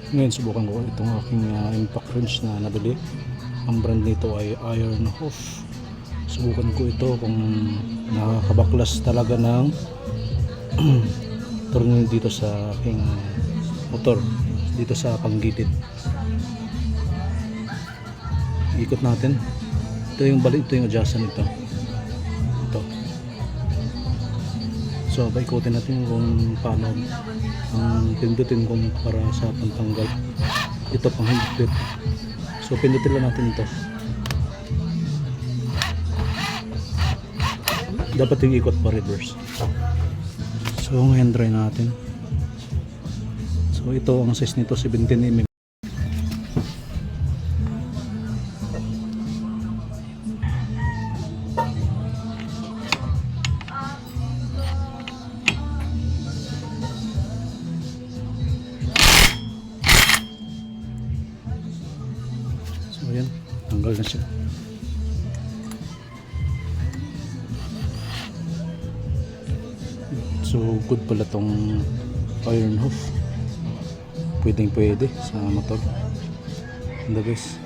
Ngayon subukan ko itong aking impact wrench na nabili. Ang brand nito ay Iron Hoof. Subukan ko ito kung nakakabaklas talaga ng tornilyo dito sa aking motor, dito sa panggilid. Ikot natin. Ito yung balik, ito yung adjustan nito. Ito. So ikutin natin kung paano ang pindutin kung para sa pantanggal. Ito pang higpit. So pindutin lang natin ito. Dapat yung ikot pa reverse. So ngayon try natin. So ito ang size nito 17mm. So ayan, tanggal na siya. So good pala tong Iron Hoof. Pwedeng pwede sa motor. Ganda guys.